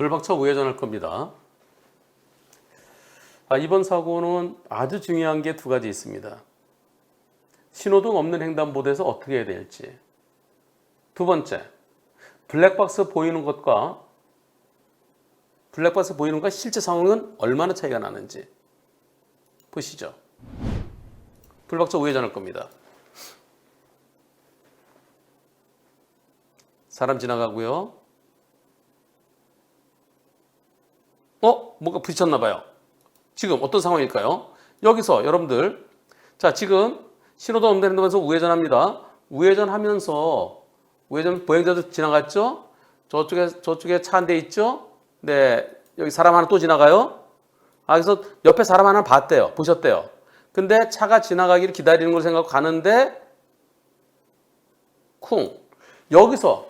불박차 우회전할 겁니다. 이번 사고는 아주 중요한 게 두 가지 있습니다. 신호등 없는 횡단보도에서 어떻게 해야 될지. 두 번째, 블랙박스 보이는 것과 실제 상황은 얼마나 차이가 나는지 보시죠. 불박차 우회전할 겁니다. 사람 지나가고요. 뭔가 부딪혔나 봐요. 지금 어떤 상황일까요? 여기서 여러분들, 자, 지금 신호도 없는 횡단보도에서 우회전합니다. 우회전하면서 보행자도 지나갔죠? 저쪽에 차 한 대 있죠? 네, 여기 사람 하나 또 지나가요. 그래서 옆에 사람 하나 보셨대요. 근데 차가 지나가기를 기다리는 걸 생각하고 가는데 여기서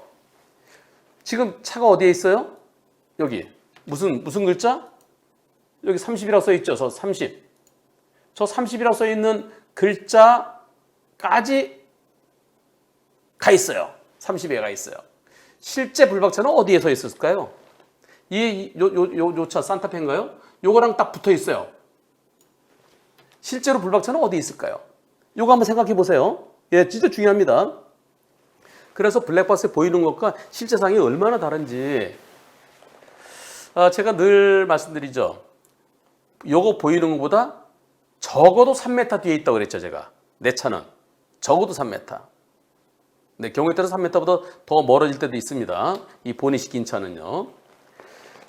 지금 차가 어디에 있어요? 여기 무슨 글자? 여기 30이라고 써 있죠. 저 30. 저 30이라고 써 있는 글자까지 가 있어요. 30에 가 있어요. 실제 불박차는 어디에 서 있었을까요? 요 차 산타페인가요? 요거랑 딱 붙어 있어요. 실제로 불박차는 어디 있을까요? 요거 한번 생각해 보세요. 예, 진짜 중요합니다. 그래서 블랙박스에 보이는 것과 실제 상황이 얼마나 다른지 제가 늘 말씀드리죠. 요거 보이는 것보다 적어도 3m 뒤에 있다고 그랬죠, 제가. 내 차는 적어도 3m. 네, 경우에 따라서 3m보다 더 멀어질 때도 있습니다. 이 보닛이 긴 차는요.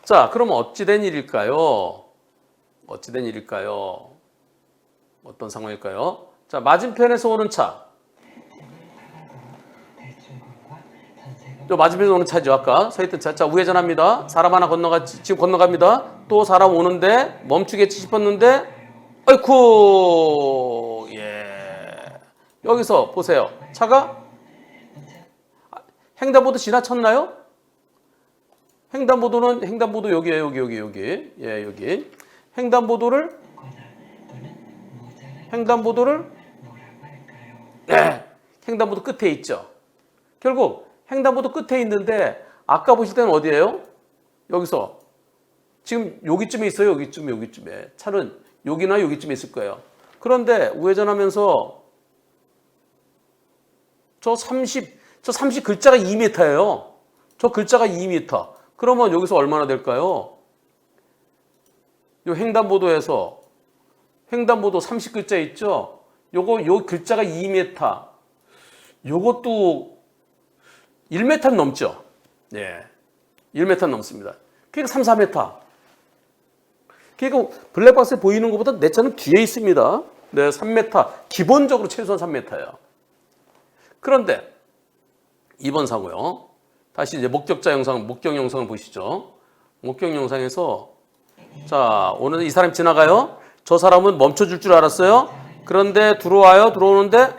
자, 그럼 어찌된 일일까요? 어떤 상황일까요? 자, 맞은편에서 오는 차. 저 맞은편에서 오는 차죠. 아까 서 있던 차. 자, 우회전합니다. 사람 하나 지금 건너갑니다. 또 사람 오는데 멈추겠지 싶었는데, 아이쿠, 예. 여기서 보세요. 차가 횡단보도 지나쳤나요? 횡단보도 여기에요, 여기. 예, 여기. 횡단보도를 횡단보도 끝에 있죠. 결국 횡단보도 끝에 있는데 아까 보실 때는 어디예요? 여기서 지금 여기쯤에 있어요. 여기쯤에. 차는 여기나 여기쯤에 있을 거예요. 그런데 우회전하면서 저 30 글자가 2m예요. 저 글자가 2m. 그러면 여기서 얼마나 될까요? 요 횡단보도 30글자 있죠? 요 글자가 2m. 요것도 1m 넘죠? 예. 1m 넘습니다. 그러니까 3, 4m. 그러니까 블랙박스에 보이는 것보다 내 차는 뒤에 있습니다. 네, 3m. 기본적으로 최소한 3m예요. 그런데 이번 사고요. 다시 이제 목격 영상을 보시죠. 목격 영상에서 자, 오늘 이 사람이 지나가요. 저 사람은 멈춰줄 줄 알았어요. 그런데 들어오는데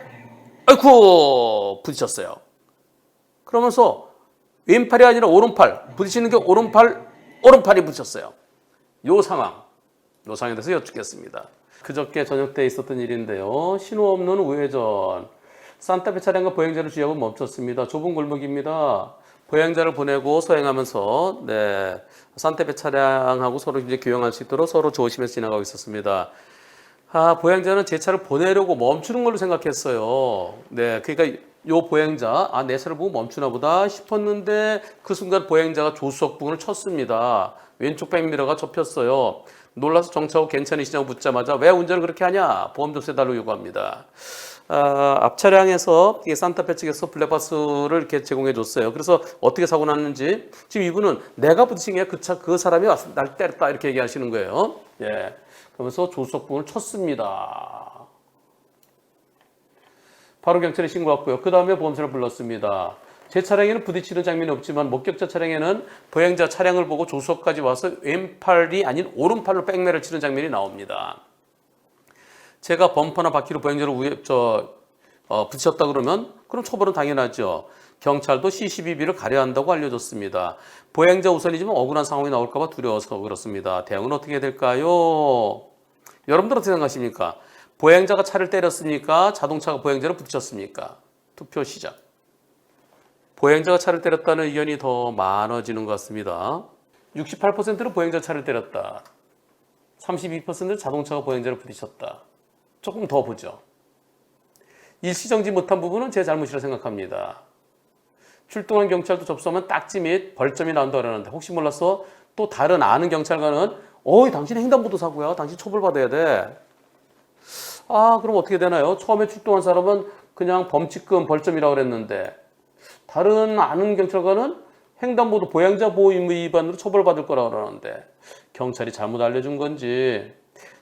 아이쿠 부딪혔어요. 그러면서 왼팔이 아니라 오른팔 부딪히는 게 오른팔이 부딪혔어요. 요 상황에 대해서 여쭙겠습니다. 그저께 저녁 때 있었던 일인데요. 신호 없는 우회전. 산타페 차량과 보행자를 주의하고 멈췄습니다. 좁은 골목입니다. 보행자를 보내고 서행하면서 산타페 차량하고 서로 이제 교영할 수 있도록 서로 조심해서 지나가고 있었습니다. 보행자는 제 차를 보내려고 멈추는 걸로 생각했어요. 네, 그러니까 요 보행자, 내 차를 보고 멈추나 보다 싶었는데 그 순간 보행자가 조수석 부분을 쳤습니다. 왼쪽 백미러가 접혔어요. 놀라서 정차하고 괜찮으시냐고 묻자마자 왜 운전을 그렇게 하냐? 보험 좀 세달라고 요구합니다. 앞 차량에서 산타페 측에서 블랙박스를 이렇게 제공해 줬어요. 그래서 어떻게 사고 났는지 지금 이분은 내가 부딪힌 게 그 사람이 와서 날 때렸다 이렇게 얘기하시는 거예요. 예. 그러면서 조수석 부분을 쳤습니다. 바로 경찰에 신고했고요. 그 다음에 보험사를 불렀습니다. 제 차량에는 부딪히는 장면이 없지만 목격자 차량에는 보행자 차량을 보고 조수석까지 와서 왼팔이 아닌 오른팔로 백매를 치는 장면이 나옵니다. 제가 범퍼나 바퀴로 보행자를 부딪혔다 그러면 그럼 처벌은 당연하죠. 경찰도 CCTV를 가려야 한다고 알려줬습니다. 보행자 우선이지만 억울한 상황이 나올까 봐 두려워서 그렇습니다. 대응은 어떻게 해야 될까요? 여러분들 어떻게 생각하십니까? 보행자가 차를 때렸으니까 자동차가 보행자를 부딪혔습니까? 투표 시작. 보행자가 차를 때렸다는 의견이 더 많아지는 것 같습니다. 68%는 보행자 차를 때렸다. 32%는 자동차가 보행자를 부딪혔다. 조금 더 보죠. 일시정지 못한 부분은 제 잘못이라 생각합니다. 출동한 경찰도 접수하면 딱지 및 벌점이 나온다 그러는데 혹시 몰라서 또 다른 아는 경찰관은 당신 횡단보도 사고야. 당신 처벌받아야 돼. 그럼 어떻게 되나요? 처음에 출동한 사람은 그냥 범칙금 벌점이라고 그랬는데 다른 아는 경찰관은 횡단보도 보행자 보호 의무 위반으로 처벌받을 거라고 그러는데 경찰이 잘못 알려준 건지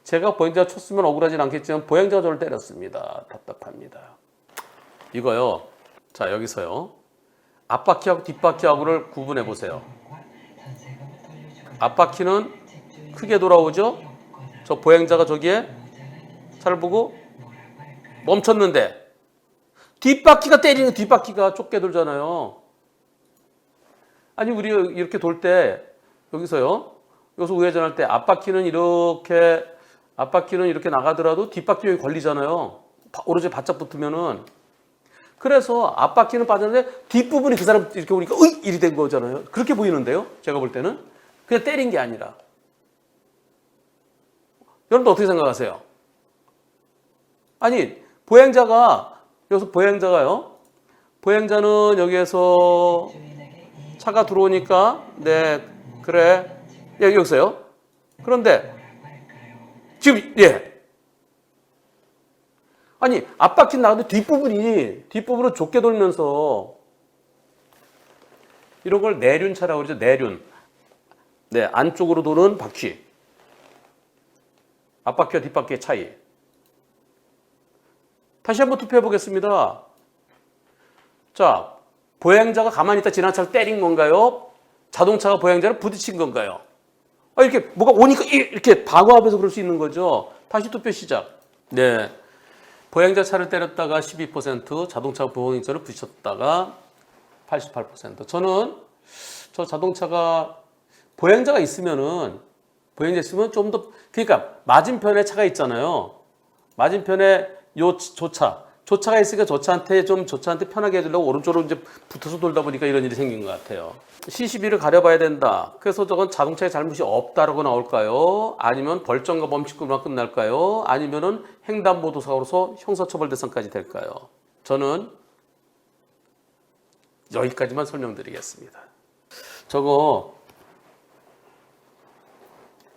제가 보행자 쳤으면 억울하진 않겠지만 보행자가 저를 때렸습니다. 답답합니다. 이거요. 자, 여기서요. 앞바퀴하고 뒷바퀴하고를 구분해 보세요. 앞바퀴는 크게 돌아오죠? 저 보행자가 저기에 차를 보고 멈췄는데 뒷바퀴가 때리는 뒷바퀴가 좁게 돌잖아요. 아니 우리 이렇게 돌 때 여기서요. 여기서 우회전할 때 앞바퀴는 이렇게 나가더라도 뒷바퀴 여기 걸리잖아요. 오로지 바짝 붙으면은. 그래서 앞바퀴는 빠졌는데 뒷부분이 그 사람 이렇게 오니까 이리 된 거잖아요. 그렇게 보이는데요. 제가 볼 때는 그냥 때린 게 아니라. 여러분들 어떻게 생각하세요? 아니 여기서 보행자가요. 보행자는 여기에서 차가 들어오니까 네 그래 여기서요. 그런데 지금 아니 앞바퀴 나가는데 뒷부분으로 좁게 돌면서 이런 걸 내륜차라고 그러죠. 내륜. 네, 안쪽으로 도는 바퀴. 앞바퀴와 뒷바퀴의 차이. 다시 한번 투표해 보겠습니다. 자, 보행자가 가만히 있다 지나간 차를 때린 건가요? 자동차가 보행자를 부딪힌 건가요? 이렇게 뭐가 오니까 이렇게 방어하면서 그럴 수 있는 거죠. 다시 투표 시작. 네. 보행자 차를 때렸다가 12%, 자동차가 보행자를 부딪혔다가 88%. 저는 저 자동차가 보행자 있으면 좀 더, 그러니까 맞은편에 차가 있잖아요. 맞은편에 조차가 있으니까 조차한테 편하게 해주려고 오른쪽으로 이제 붙어서 돌다 보니까 이런 일이 생긴 것 같아요. CCB를 가려봐야 된다. 그래서 저건 자동차에 잘못이 없다라고 나올까요? 아니면 벌점과 범칙금으로 끝날까요? 아니면은 횡단보도 사고로서 형사처벌 대상까지 될까요? 저는 여기까지만 설명드리겠습니다. 저거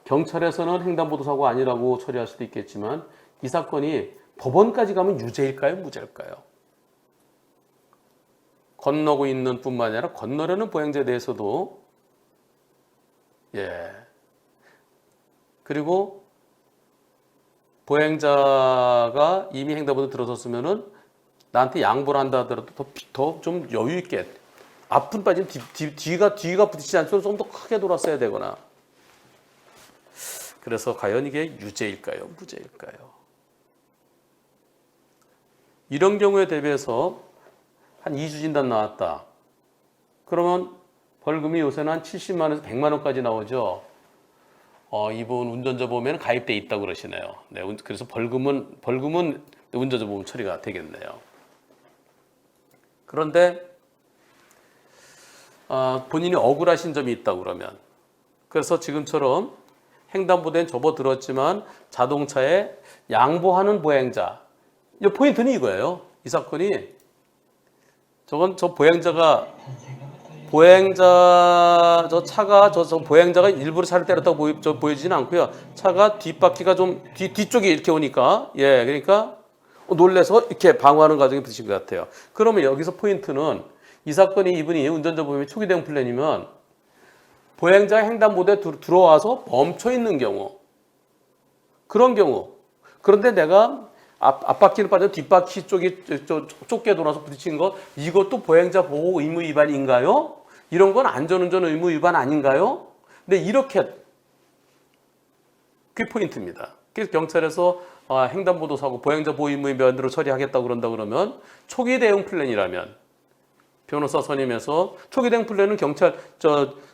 경찰에서는 횡단보도 사고 아니라고 처리할 수도 있겠지만 이 사건이 법원까지 가면 유죄일까요? 무죄일까요? 건너고 있는 뿐만 아니라 건너려는 보행자에 대해서도 그리고 보행자가 이미 횡단보도 들어섰으면은 나한테 양보를 한다 하더라도 더 좀 여유 있게 앞은 빠지면 뒤가 부딪히지 않도록 좀 더 크게 돌았어야 되거나. 그래서 과연 이게 유죄일까요? 무죄일까요? 이런 경우에 대비해서 한 2주 진단 나왔다. 그러면 벌금이 요새는 한 70만 원에서 100만 원까지 나오죠. 이분 운전자 보면 가입돼 있다고 그러시네요. 네, 그래서 벌금은 운전자 보험 처리가 되겠네요. 그런데 본인이 억울하신 점이 있다고 그러면 그래서 지금처럼 횡단보도엔 접어들었지만 자동차에 양보하는 보행자. 이 포인트는 이거예요. 이 사건이 저 보행자가 일부러 차를 때렸다고 보여지지는 않고요. 차가 뒷바퀴가 좀 뒤쪽에 이렇게 오니까 그러니까 놀래서 이렇게 방어하는 과정이 부딪힌 것 같아요. 그러면 여기서 포인트는 이 사건이 이분이 운전자 보험의 초기 대응 플랜이면 보행자 횡단보도에 들어와서 멈춰 있는 경우 그런 경우 그런데 내가 앞바퀴를 빠져 뒷바퀴 쪽이 좁게 돌아서 부딪힌 것 이것도 보행자 보호 의무 위반인가요? 이런 건 안전운전 의무 위반 아닌가요? 근데 이렇게 그게 포인트입니다. 그래서 경찰에서 횡단보도 사고 보행자 보호 의무 위반으로 처리하겠다고 그런다 그러면 초기 대응 플랜이라면 변호사 선임해서 초기 대응 플랜은 경찰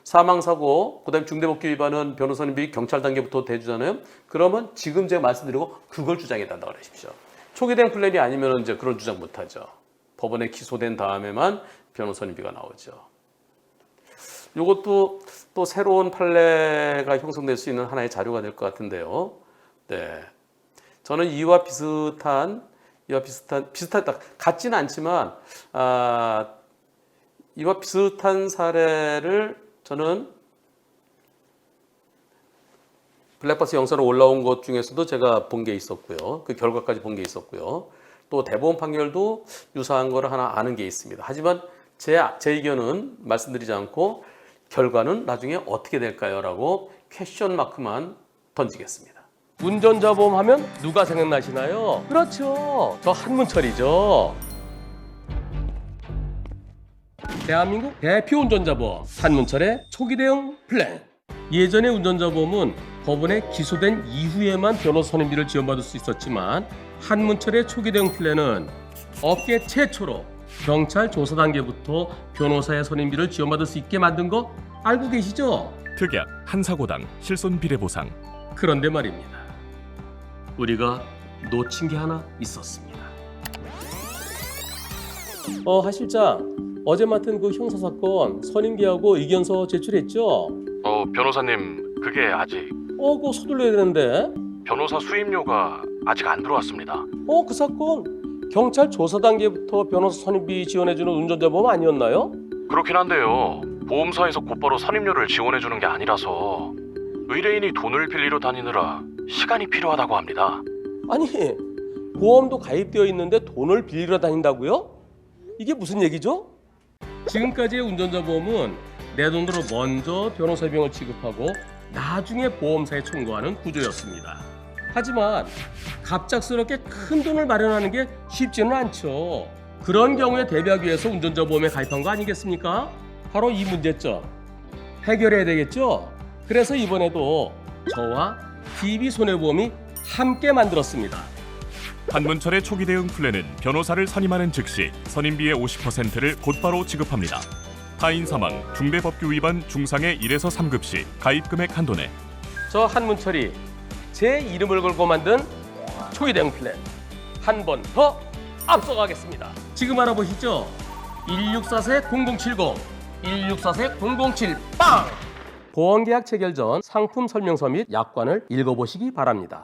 사망사고 그다음에 중대법규 위반은 변호사님이 경찰 단계부터 대주잖아요. 그러면 지금 제가 말씀드리고 그걸 주장해 달라고 그러십시오. 초기 대응 플랜이 아니면 이제 그런 주장 못 하죠. 법원에 기소된 다음에만 변호사님비가 나오죠. 이것도 또 새로운 판례가 형성될 수 있는 하나의 자료가 될 것 같은데요. 네, 저는 이와 비슷한 같지는 않지만 이와 비슷한 사례를 저는 블랙박스 영상으로 올라온 것 중에서도 제가 본 게 있었고요. 그 결과까지 본 게 있었고요. 또 대법원 판결도 유사한 거를 하나 아는 게 있습니다. 하지만 제 의견은 말씀드리지 않고 결과는 나중에 어떻게 될까요? 라고 퀘스천 마크만 던지겠습니다. 운전자 보험 하면 누가 생각나시나요? 그렇죠. 저 한문철이죠. 대한민국 대표 운전자 보험 한문철의 초기 대응 플랜. 예전의 운전자 보험은 법원에 기소된 이후에만 변호사 선임비를 지원받을 수 있었지만 한문철의 초기 대응 플랜은 업계 최초로 경찰 조사 단계부터 변호사의 선임비를 지원받을 수 있게 만든 거 알고 계시죠? 특약 한 사고당 실손 비례 보상. 그런데 말입니다. 우리가 놓친 게 하나 있었습니다. 하 실장, 어제 맡은 그 형사 사건 선임비하고 의견서 제출했죠? 변호사님, 그게 아직 그거 서둘러야 되는데. 변호사 수임료가 아직 안 들어왔습니다. 그 사건 경찰 조사 단계부터 변호사 선임비 지원해주는 운전자 보험 아니었나요? 그렇긴 한데요. 보험사에서 곧바로 선임료를 지원해주는 게 아니라서 의뢰인이 돈을 빌리러 다니느라 시간이 필요하다고 합니다. 아니, 보험도 가입되어 있는데 돈을 빌리러 다닌다고요? 이게 무슨 얘기죠? 지금까지의 운전자 보험은 내 돈으로 먼저 변호사 비용을 지급하고 나중에 보험사에 청구하는 구조였습니다. 하지만 갑작스럽게 큰 돈을 마련하는 게 쉽지는 않죠. 그런 경우에 대비하기 위해서 운전자 보험에 가입한 거 아니겠습니까? 바로 이 문제점 해결해야 되겠죠? 그래서 이번에도 저와 DB손해보험이 함께 만들었습니다. 한문철의 초기 대응 플랜은 변호사를 선임하는 즉시 선임비의 50%를 곧바로 지급합니다. 타인 사망, 중대법규 위반 중상의 1에서 3급 시 가입 금액 한도 내. 저 한문철이 제 이름을 걸고 만든 초기 대응 플랜 한 번 더 앞서가겠습니다. 지금 알아보시죠. 1644-0070, 1644-007 빵! 보험계약 체결 전 상품 설명서 및 약관을 읽어보시기 바랍니다.